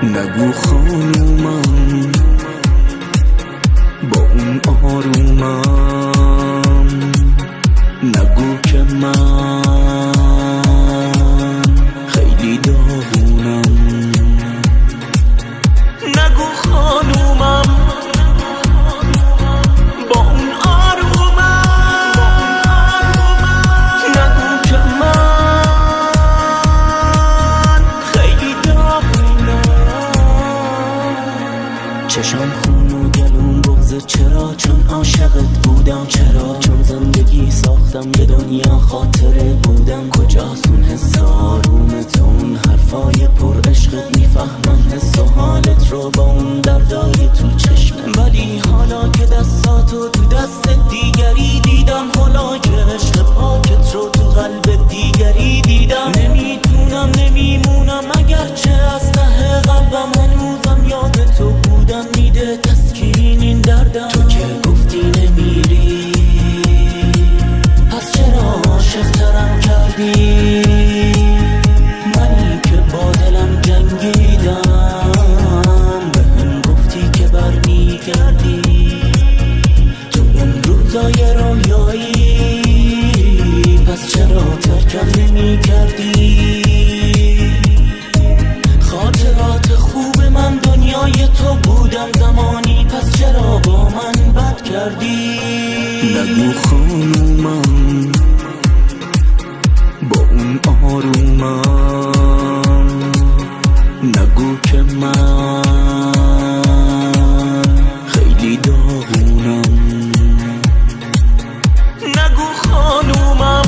نگو خانومم با اون آرومم، نگو که من خیلی داغونم. نگو خانومم با اون آرومم، نگو که من خیلی داغونم. چشم خون و گلوم بغضه، چرا؟ چون عاشقت بودم. چرا؟ چون زندگی ساختم به دنیا خاطره بودم. کجاست اون حس آرومت، اون حرفای پر عشقت؟ میفهمم حس و حالت رو با اون دردای تو چشمت، ولی حالا که دستاتو تو دست دیگری دیدم، حالا که عشق پاکت رو تو قلب دیگری دیدم، نمیتونم نمیمونم اگرچه از ته قلبم هنوزم یاد تو بودم. میده تسکین این دردم. تو که گفتی نمیری، پس چرا عاشق ترم کردی؟ منی که با دلم جنگیدم، بهم گفتی که برمیگردی. تو اون روزای رویایی، پس چرا ترکم نمی کردی؟ خاطرات خوب من دنیای تو بودم زمانی، پس چرا با من بد کردی؟ نگو خانومم با اون آرومم، نگو که من خیلی داغونم. نگو خانومم